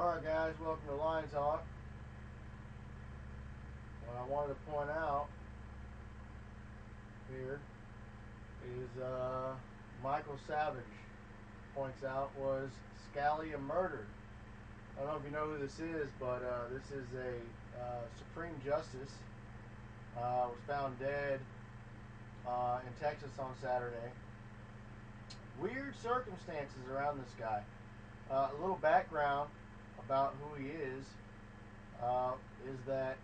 Alright guys, welcome to Line Talk. What I wanted to point out here is Michael Savage points out was Scalia murdered. I don't know if you know who this is, but this is a Supreme Justice was found dead in Texas on Saturday. Weird circumstances around this guy. A little background about who he is that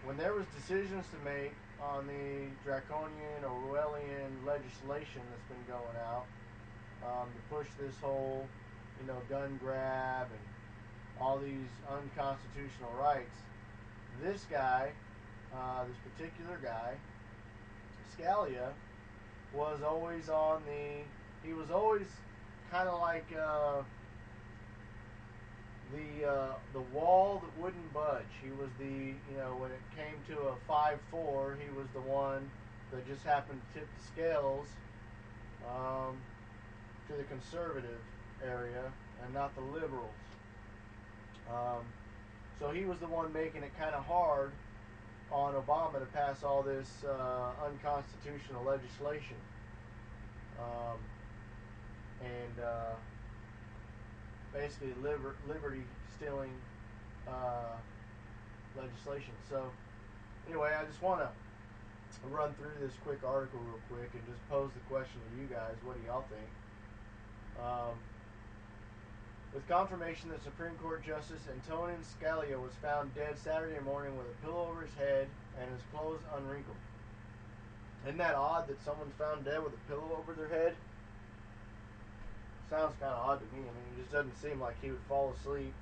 when there was decisions to make on the draconian Orwellian legislation that's been going out to push this whole, gun grab and all these unconstitutional rights, this guy, this particular guy, Scalia, was always on the. He was always kind of like the wall that wouldn't budge. He was the, when it came to a 5-4, he was the one that just happened to tip the scales to the conservative area and not the liberals. So he was the one making it kind of hard on Obama to pass all this unconstitutional legislation. And basically liberty stealing legislation. So anyway, I just want to run through this quick article real quick and just pose the question to you guys. What do y'all think? With confirmation that Supreme Court Justice Antonin Scalia was found dead Saturday morning with a pillow over his head and his clothes unwrinkled. Isn't that odd that someone's found dead with a pillow over their head? Sounds kind of odd to me. I mean, it just doesn't seem like he would fall asleep,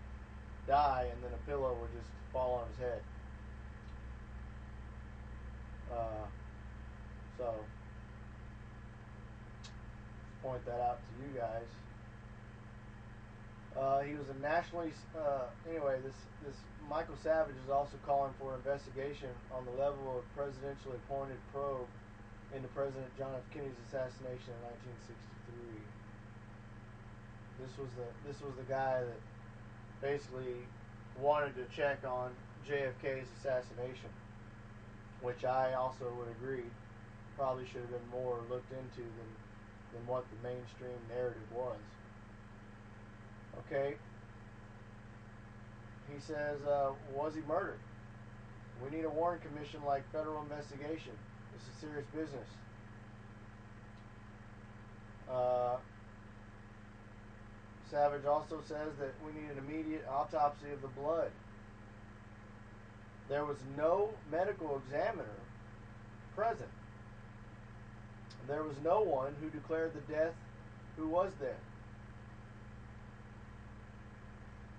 die, and then a pillow would just fall on his head. So, just point that out to you guys. He was a nationally. Anyway, this Michael Savage is also calling for an investigation on the level of presidentially appointed probe into President John F. Kennedy's assassination in 1963. This was the guy that basically wanted to check on JFK's assassination, which I also would agree probably should have been more looked into than what the mainstream narrative was. Okay. He says, was he murdered? We need a Warren Commission like federal investigation. This is serious business. Savage also says that we need an immediate autopsy of the blood. There was no medical examiner present. There was no one who declared the death who was there.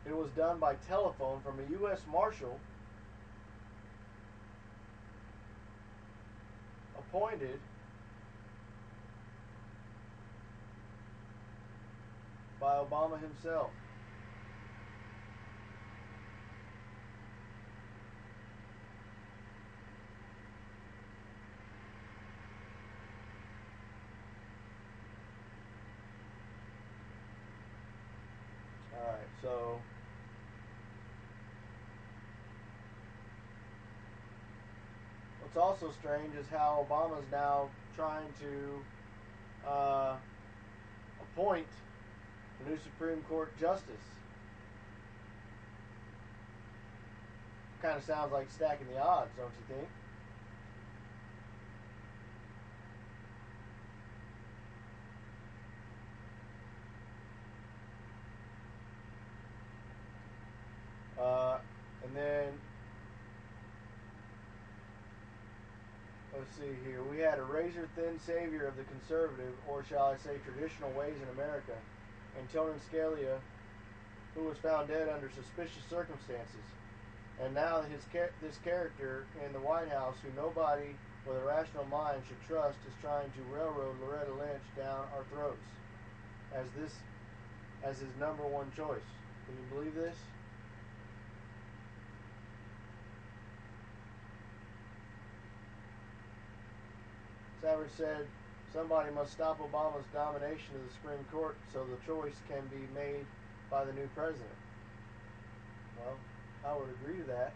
It was done by telephone from a U.S. Marshal appointed by Obama himself. Alright, so what's also strange is how Obama's now trying to appoint a new Supreme Court justice. Kind of sounds like stacking the odds, don't you think? And then, let's see here. We had a razor-thin savior of the conservative, or shall I say traditional ways in America, Antonin Scalia, who was found dead under suspicious circumstances. And now this character in the White House, who nobody with a rational mind should trust, is trying to railroad Loretta Lynch down our throats as his number one choice. Can you believe this? Savage said, somebody must stop Obama's domination of the Supreme Court so the choice can be made by the new president. Well, I would agree to that.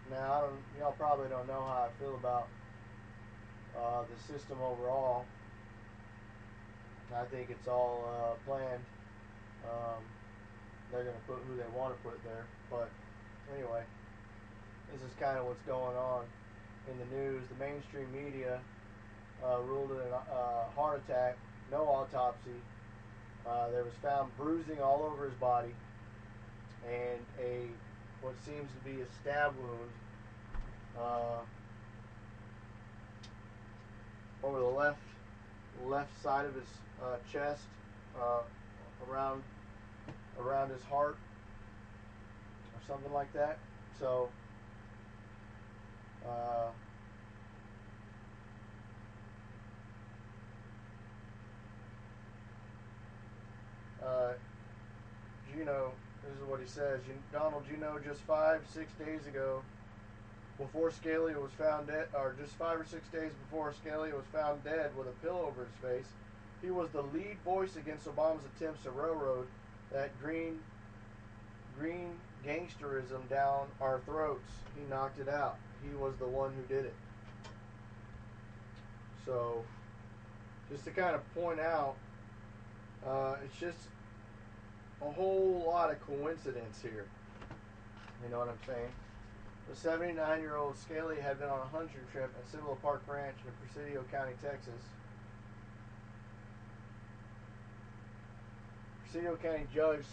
Now, y'all probably don't know how I feel about the system overall. I think it's all planned. Um, they're going to put who they want to put there. But anyway, this is kind of what's going on in the news. The mainstream media ruled it a heart attack, no autopsy. There was found bruising all over his body and what seems to be a stab wound over the left side of his chest, around his heart or something like that. So Gino, this is what he says. Donald, just 5-6 days ago, before Scalia was found dead, or just 5 or 6 days before Scalia was found dead with a pillow over his face, he was the lead voice against Obama's attempts to railroad that green gangsterism down our throats. He knocked it out. He was the one who did it. So, just to kind of point out, it's just a whole lot of coincidence here. You know what I'm saying? The 79-year-old Scalia had been on a hunting trip at Civil Park Ranch in Presidio County, Texas. Presidio County Judge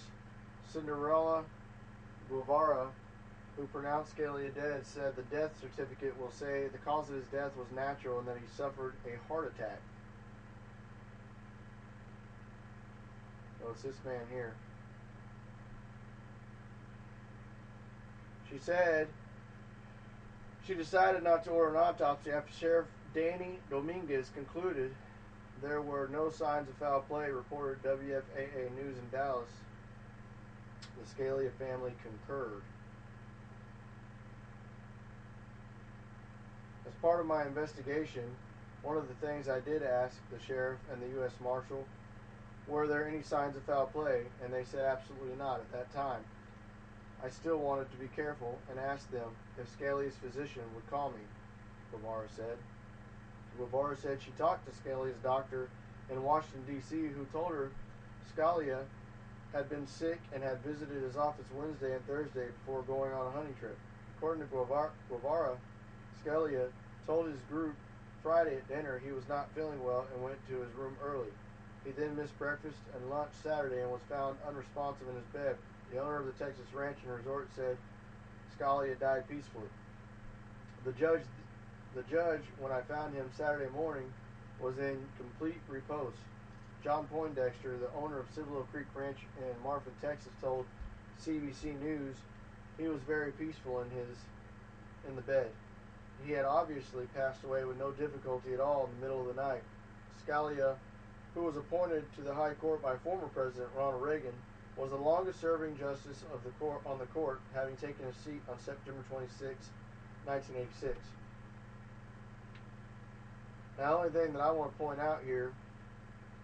Cinderella Guevara, who pronounced Scalia dead, said the death certificate will say the cause of his death was natural and that he suffered a heart attack. So it's this man here. She said she decided not to order an autopsy after Sheriff Danny Dominguez concluded there were no signs of foul play, reported WFAA News in Dallas. The Scalia family concurred. As part of my investigation, one of the things I did ask the sheriff and the U.S. Marshal, were there any signs of foul play? And they said absolutely not at that time. I still wanted to be careful and asked them if Scalia's physician would call me, Guevara said. Guevara said she talked to Scalia's doctor in Washington, D.C., who told her Scalia had been sick and had visited his office Wednesday and Thursday before going on a hunting trip. According to Guevara, Scalia told his group Friday at dinner he was not feeling well and went to his room early. He then missed breakfast and lunch Saturday and was found unresponsive in his bed. The owner of the Texas Ranch and Resort said Scalia died peacefully. The judge, when I found him Saturday morning, was in complete repose. John Poindexter, the owner of Civil Creek Ranch in Marfa, Texas, told CBC News he was very peaceful in the bed. He had obviously passed away with no difficulty at all in the middle of the night. Scalia, who was appointed to the High Court by former President Ronald Reagan, was the longest-serving justice of the court, having taken a seat on September 26, 1986. Now, the only thing that I want to point out here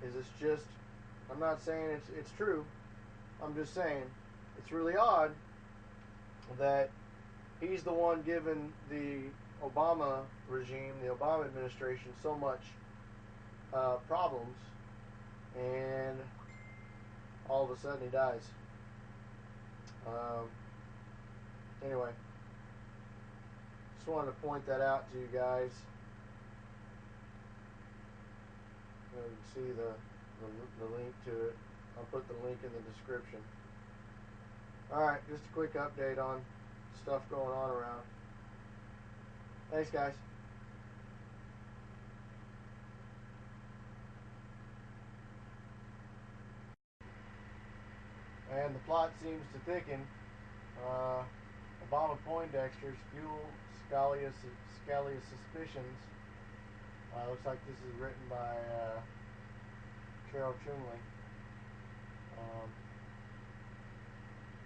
is I'm not saying it's true. I'm just saying it's really odd that he's the one giving the Obama regime, the Obama administration, so much problems, and all of a sudden he dies. Anyway, just wanted to point that out to you guys. You can see the link to it. I'll put the link in the description. Alright, just a quick update on stuff going on around. Thanks, guys. And the plot seems to thicken. Obama Poindexter's fuel Scalia's suspicions. Looks like this is written by Carol Chumley.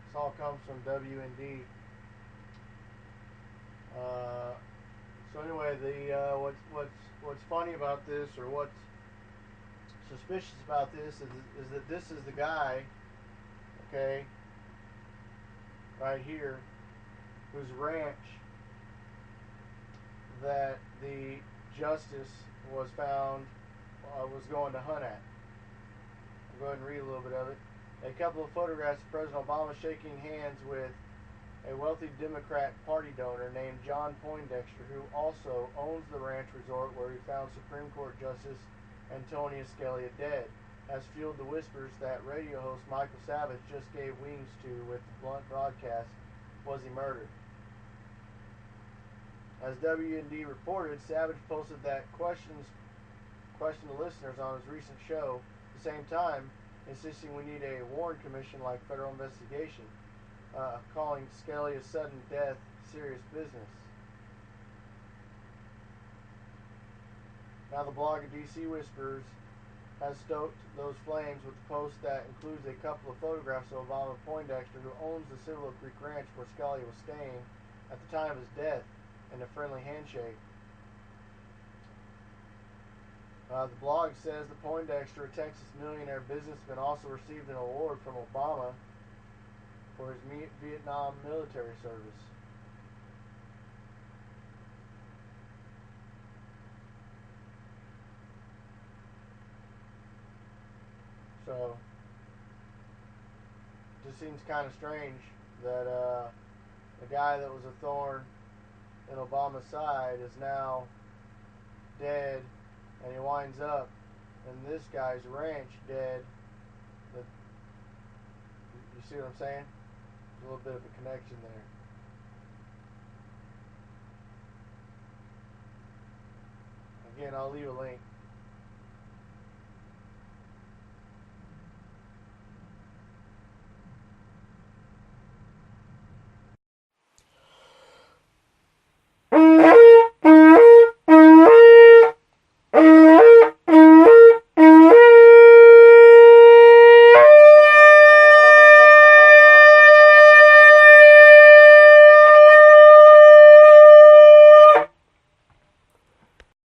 This all comes from WND. So anyway, what's funny about this, or what's suspicious about this, is that this is the guy okay, right here, whose ranch that the justice was found was going to hunt at. I'll go ahead and read a little bit of it. A couple of photographs of President Obama shaking hands with a wealthy Democrat Party donor named John Poindexter, who also owns the ranch resort where he found Supreme Court Justice Antonin Scalia dead, has fueled the whispers that radio host Michael Savage just gave wings to with the blunt broadcast, "Was he murdered?" As WND reported, Savage posted that questioned the listeners on his recent show, at the same time insisting we need a Warren Commission like federal investigation, calling Scalia's sudden death serious business. Now the blog of DC Whispers has stoked those flames with a post that includes a couple of photographs of Obama Poindexter, who owns the Civil Creek Ranch where Scalia was staying at the time of his death, and a friendly handshake. The blog says that Poindexter, a Texas millionaire businessman, also received an award from Obama for his Vietnam military service. So, it just seems kind of strange that the guy that was a thorn in Obama's side is now dead, and he winds up in this guy's ranch dead. But you see what I'm saying? There's a little bit of a connection there. Again, I'll leave a link.